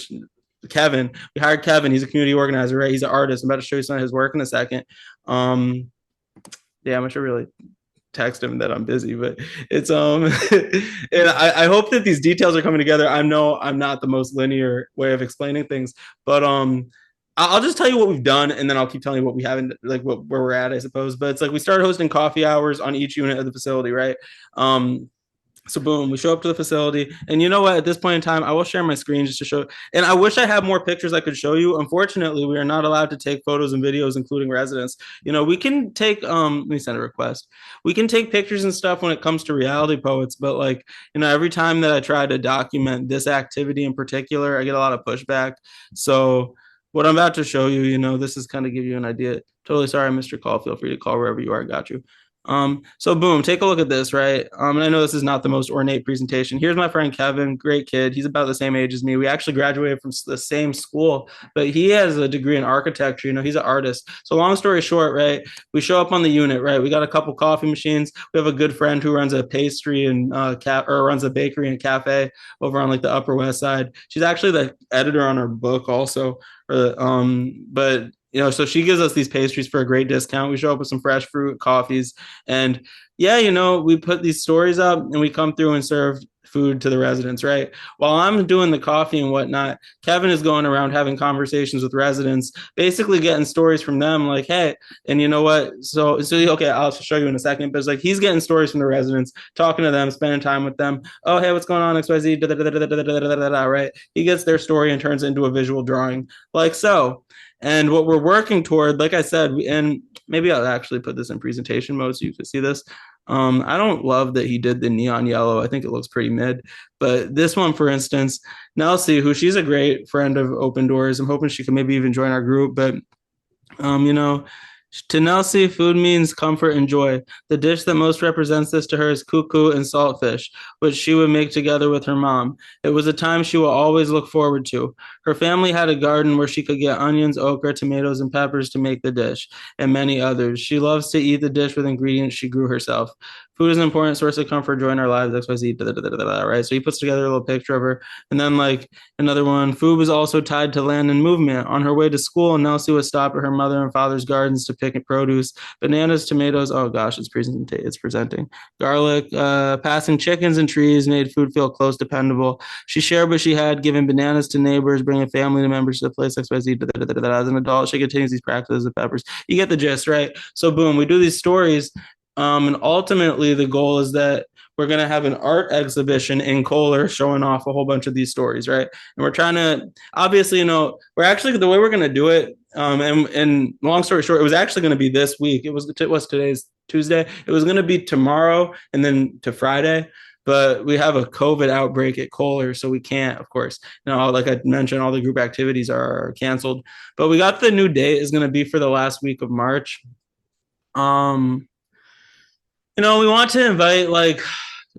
Kevin. We hired Kevin. He's a community organizer, right? He's an artist. I'm about to show you some of his work in a second. damn, I should really text him that I'm busy, but it's and I hope that these details are coming together. I know I'm not the most linear way of explaining things, but I'll just tell you what we've done, and then I'll keep telling you what we haven't, like where we're at, I suppose. But it's like we started hosting coffee hours on each unit of the facility, right? So boom, we show up to the facility, and you know what? At this point in time, I will share my screen just to show. And I wish I had more pictures I could show you. Unfortunately, we are not allowed to take photos and videos, including residents. You know, we can take. Let me send a request. We can take pictures and stuff when it comes to reality poets, but like, you know, every time that I try to document this activity in particular, I get a lot of pushback. So what I'm about to show you, you know, this is kind of give you an idea. Totally sorry, Mr. Call. Feel free to call wherever you are. I got you. So boom, take a look at this, right? And I know this is not the most ornate presentation. Here's my friend Kevin, great kid. He's about the same age as me. We actually graduated from the same school, but he has a degree in architecture. You know, he's an artist. So long story short, right? We show up on the unit, right? We got a couple coffee machines. We have a good friend who runs a pastry and runs a bakery and cafe over on like the Upper West Side. She's actually the editor on our book also. But you know, so she gives us these pastries for a great discount. We show up with some fresh fruit, coffees, and yeah, you know, we put these stories up and we come through and serve food to the residents, right? While I'm doing the coffee and whatnot, Kevin is going around having conversations with residents, basically getting stories from them like, hey, and you know what? So okay, I'll show you in a second, but it's like he's getting stories from the residents, talking to them, spending time with them. Oh, hey, what's going on, XYZ, right? He gets their story and turns it into a visual drawing like so. And what we're working toward, like I said, and maybe I'll actually put this in presentation mode so you can see this. I don't love that he did the neon yellow. I think it looks pretty mid. But this one, for instance, Nelsie, who she's a great friend of Open Doors. I'm hoping she can maybe even join our group. But, you know, to Nelsie, food means comfort and joy. The dish that most represents this to her is cuckoo and saltfish, which she would make together with her mom. It was a time she will always look forward to. Her family had a garden where she could get onions, okra, tomatoes, and peppers to make the dish, and many others. She loves to eat the dish with ingredients she grew herself. Food is an important source of comfort, joy in our lives, XYZ, right? So he puts together a little picture of her. And then like another one, food was also tied to land and movement. On her way to school, Nelsie would stop at her mother and father's gardens to pick produce, bananas, tomatoes. Oh gosh, it's presenting. Garlic, passing chickens and trees made food feel close, dependable. She shared what she had, giving bananas to neighbors, bringing family members to the place, XYZ. As an adult, she continues these practices of peppers. You get the gist, right? So boom, we do these stories. And ultimately, the goal is that we're going to have an art exhibition in Kohler showing off a whole bunch of these stories, right? And we're trying to, obviously, you know, we're actually, the way we're going to do it, and long story short, it was actually going to be this week. It was today's Tuesday. It was going to be tomorrow and then to Friday. But we have a COVID outbreak at Kohler, so we can't, of course. You know, like I mentioned, all the group activities are canceled. But we got the new date is going to be for the last week of March. You know, we want to invite like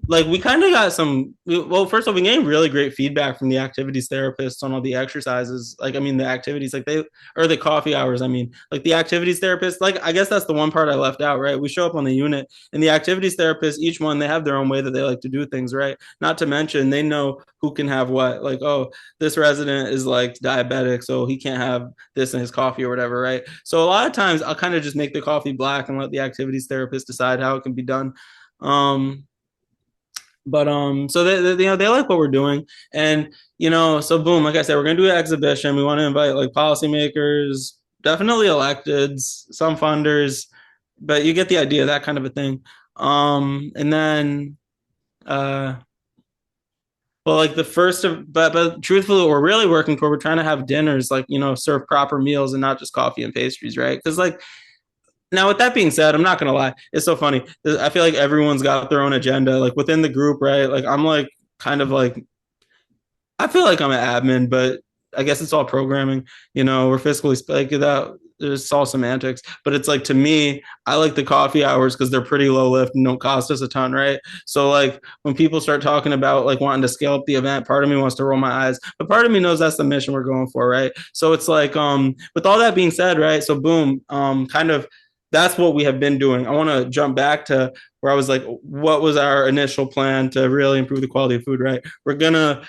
we kind of got well, first of all, we gained really great feedback from the activities therapists on all the exercises. Like, I mean, the activities, like the coffee hours, I mean, like the activities therapists, like, I guess that's the one part I left out, right? We show up on the unit and the activities therapists, each one, they have their own way that they like to do things, right? Not to mention, they know who can have what, like, oh, this resident is like diabetic, so he can't have this in his coffee or whatever, right? So a lot of times I'll kind of just make the coffee black and let the activities therapist decide how it can be done. So they you know, they like what we're doing, and you know, so boom, like I said, we're gonna do an exhibition. We want to invite like policymakers, definitely electeds, some funders, but you get the idea, that kind of a thing. And then well, like the first of, but truthfully, what we're really working toward, we're trying to have dinners, like, you know, serve proper meals and not just coffee and pastries, right? Because like, now, with that being said, I'm not going to lie. It's so funny. I feel like everyone's got their own agenda, like within the group, right? Like I'm like kind of like, I feel like I'm an admin, but I guess it's all programming. You know, we're fiscally like that. It's all semantics, but it's like, to me, I like the coffee hours because they're pretty low lift and don't cost us a ton, right? So like when people start talking about like wanting to scale up the event, part of me wants to roll my eyes, but part of me knows that's the mission we're going for, right? So it's like, with all that being said, right? So boom, kind of, that's what we have been doing. I want to jump back to where I was like, what was our initial plan to really improve the quality of food, right? We're going to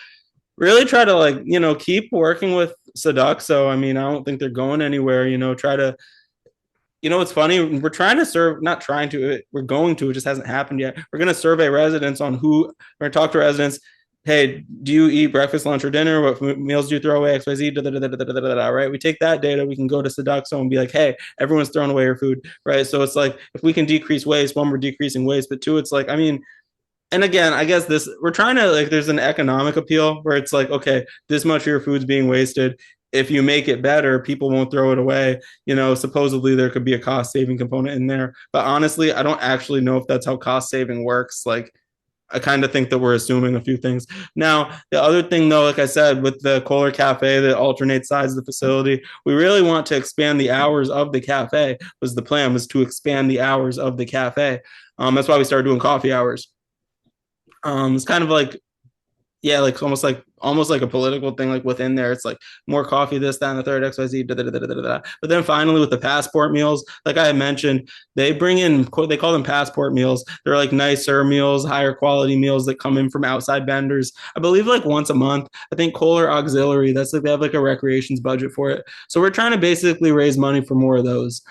really try to, like, you know, keep working with Seduct. So, I mean, I don't think they're going anywhere, you know, try to You know, it's funny. We're trying to serve, not trying to, we're going to, it just hasn't happened yet. We're going to survey residents on who, we're going to talk to residents. Hey, do you eat breakfast, lunch, or dinner? What meals do you throw away? XYZ, right? We take that data, we can go to Seduxo and be like, hey, everyone's throwing away your food, right? So it's like, if we can decrease waste, one, we're decreasing waste, but two, it's like, I mean, and again, I guess this we're trying to like there's an economic appeal where it's like, okay, this much of your food's being wasted. If you make it better, people won't throw it away. You know, supposedly there could be a cost saving component in there. But honestly, I don't actually know if that's how cost saving works. Like I kind of think that we're assuming a few things. Now, the other thing though, like I said, with the Kohler Cafe that alternates sides of the facility, we really want to expand the hours of the cafe. Was the plan was to expand the hours of the cafe. That's why we started doing coffee hours. It's kind of like, yeah, like almost like a political thing, like within there. It's like more coffee, this, that, and the third, XYZ, da, da, da, da, da, da. But then finally with the passport meals, like I had mentioned, they bring in, they call them passport meals. They're like nicer meals, higher quality meals that come in from outside vendors. I believe like once a month. I think Kohler Auxiliary, that's like they have like a recreations budget for it. So we're trying to basically raise money for more of those.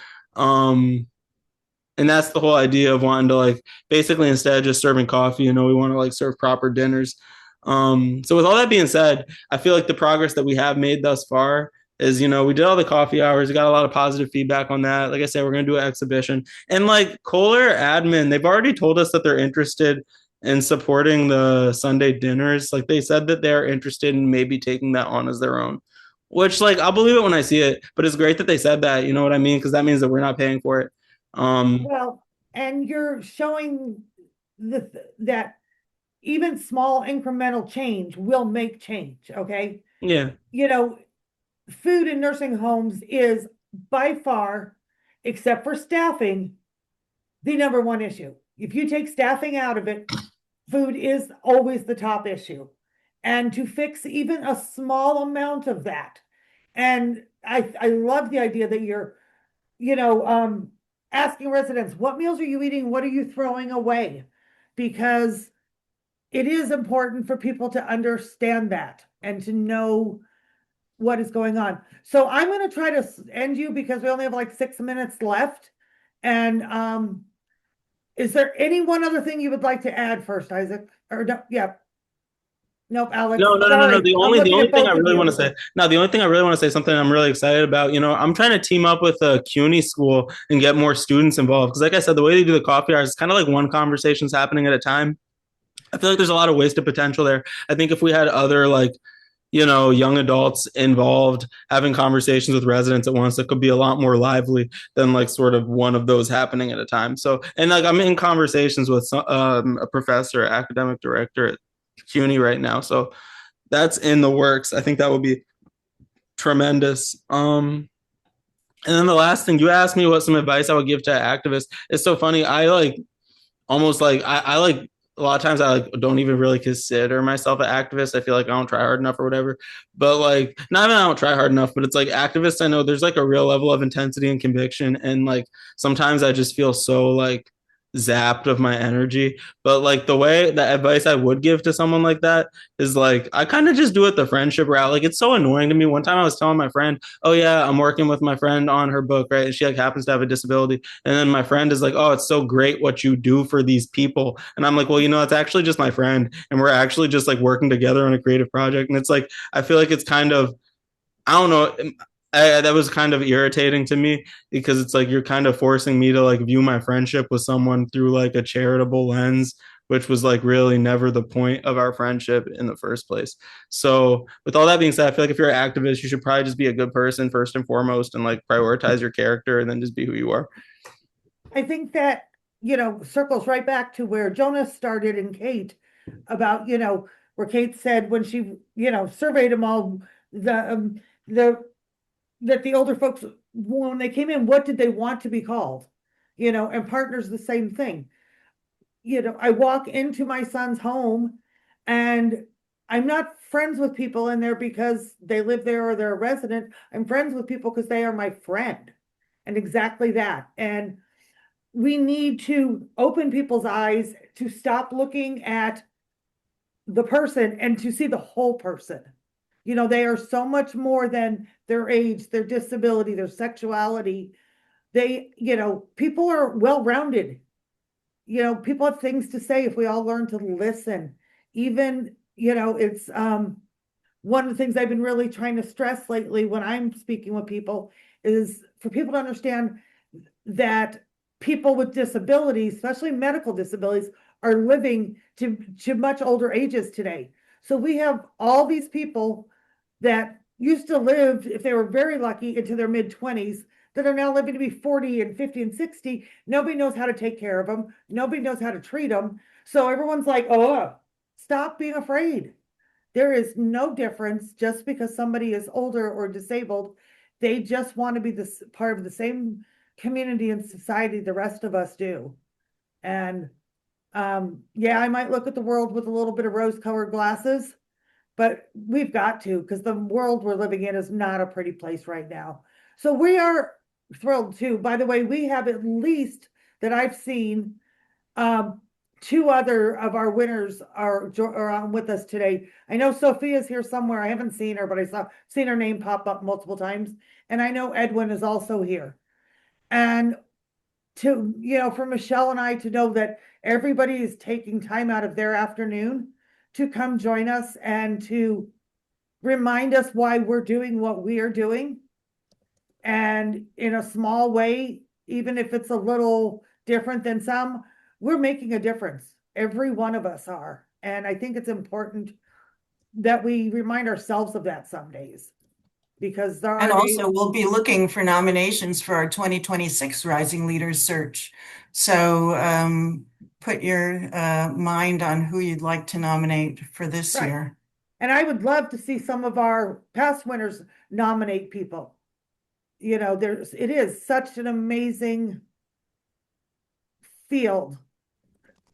And that's the whole idea of wanting to like basically instead of just serving coffee, you know, we want to like serve proper dinners. So with all that being said, I feel like the progress that we have made thus far is, you know, we did all the coffee hours, we got a lot of positive feedback on that. Like I said, we're going to do an exhibition, and like Kohler admin, they've already told us that they're interested in supporting the Sunday dinners. Like they said that they're interested in maybe taking that on as their own, which like I'll believe it when I see it, but it's great that they said that, you know what I mean? Because that means that we're not paying for it. Well, and you're showing that even small incremental change will make change, okay? Yeah. You know, food in nursing homes is by far, except for staffing, the number one issue. If you take staffing out of it, food is always the top issue. And to fix even a small amount of that. And I love the idea that you're, you know, asking residents, what meals are you eating? What are you throwing away? Because it is important for people to understand that and to know what is going on. So I'm going to try to end you because we only have like 6 minutes left. And is there any one other thing you would like to add first, Isaac? Or no, yeah. Nope, Alex. No. Sorry. The I'm only looking at thing both I of really you. want to say, no, the only thing I really want to say, something I'm really excited about. You know, I'm trying to team up with a CUNY school and get more students involved. Because, like I said, the way they do the coffee hours is kind of like one conversation's happening at a time. I feel like there's a lot of wasted potential there. I think if we had other like, you know, young adults involved having conversations with residents at once, it could be a lot more lively than like sort of one of those happening at a time. So, and like I'm in conversations with a professor, academic director at CUNY right now. So that's in the works. I think that would be tremendous. And then the last thing you asked me what some advice I would give to activists. It's so funny. I like almost like I like a lot of times I like don't even really consider myself an activist. I feel like I don't try hard enough or whatever. But like not that I don't try hard enough, but it's like activists, I know there's like a real level of intensity and conviction. And like sometimes I just feel so like zapped of my energy. But like the advice I would give to someone like that is like I kind of just do it the friendship route. Like it's so annoying to me. One time I was telling my friend, oh yeah, I'm working with my friend on her book, right? And she like happens to have a disability. And then my friend is like, oh, it's so great what you do for these people. And I'm like, well, you know, it's actually just my friend. And we're actually just like working together on a creative project. And it's like, I feel like it's kind of, I don't know. That was kind of irritating to me because it's like you're kind of forcing me to like view my friendship with someone through like a charitable lens, which was like really never the point of our friendship in the first place. So, with all that being said, I feel like if you're an activist, you should probably just be a good person first and foremost and like prioritize your character and then just be who you are. I think that, you know, circles right back to where Jonas started and Kate about, you know, where Kate said when she, you know, surveyed them all, the that the older folks, when they came in, what did they want to be called? You know, and partners the same thing. You know, I walk into my son's home and I'm not friends with people in there because they live there or they're a resident. I'm friends with people because they are my friend. And exactly that. And we need to open people's eyes to stop looking at the person and to see the whole person. You know, they are so much more than their age, their disability, their sexuality. People are well-rounded. People have things to say if we all learn to listen. Even, it's one of the things I've been really trying to stress lately when I'm speaking with people is for people to understand that people with disabilities, especially medical disabilities, are living to much older ages today. So we have all these people that used to live, if they were very lucky, into their mid-20s, that are now living to be 40 and 50 and 60. Nobody knows how to take care of them. Nobody knows how to treat them. So everyone's like, oh, stop being afraid. There is no difference just because somebody is older or disabled. They just want to be this part of the same community and society the rest of us do. And yeah, I might look at the world with a little bit of rose-colored glasses, but we've got to, because the world we're living in is not a pretty place right now. So we are thrilled too. By the way, we have at least that I've seen, two other of our winners are on with us today. I know Sophia's here somewhere. I haven't seen her, but seen her name pop up multiple times. And I know Edwin is also here. And for Michelle and I to know that everybody is taking time out of their afternoon to come join us and to remind us why we're doing what we are doing. And in a small way, even if it's a little different than some, we're making a difference. Every one of us are. And I think it's important that we remind ourselves of that some days, because there And are days. also, we'll be looking for nominations for our 2026 Rising Leaders Search. So put your mind on who you'd like to nominate for this Right. year. And I would love to see some of our past winners nominate people. It is such an amazing field.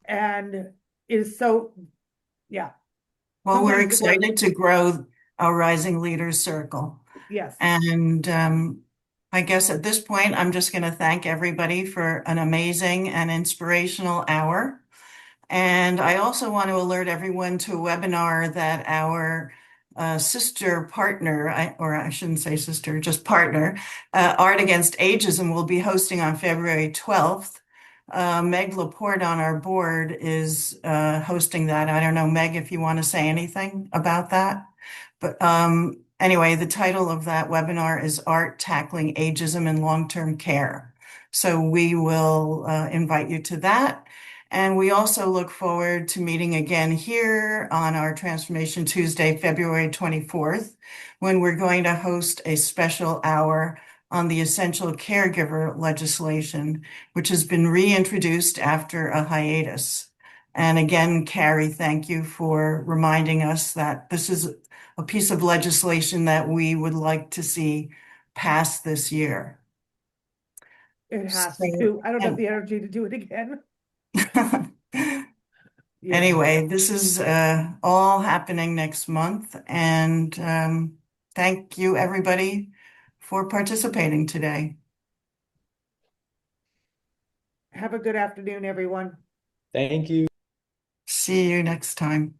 And it is so, yeah. Well, we're Sometimes the word- excited to grow our Rising Leaders Circle. Yes. And I guess at this point, I'm just going to thank everybody for an amazing and inspirational hour. And I also want to alert everyone to a webinar that our sister partner, or I shouldn't say sister, just partner, Art Against Ageism will be hosting on February 12th. Meg Laporte on our board is hosting that. I don't know, Meg, if you want to say anything about that. But anyway, the title of that webinar is Art Tackling Ageism in Long-Term Care. So we will invite you to that. And we also look forward to meeting again here on our Transformation Tuesday, February 24th, when we're going to host a special hour on the essential caregiver legislation, which has been reintroduced after a hiatus. And again, Carrie, thank you for reminding us that this is a piece of legislation that we would like to see passed this year. It has to. I don't have the energy to do it again. Yeah. Anyway, this is all happening next month. And thank you, everybody, for participating today. Have a good afternoon, everyone. Thank you. See you next time.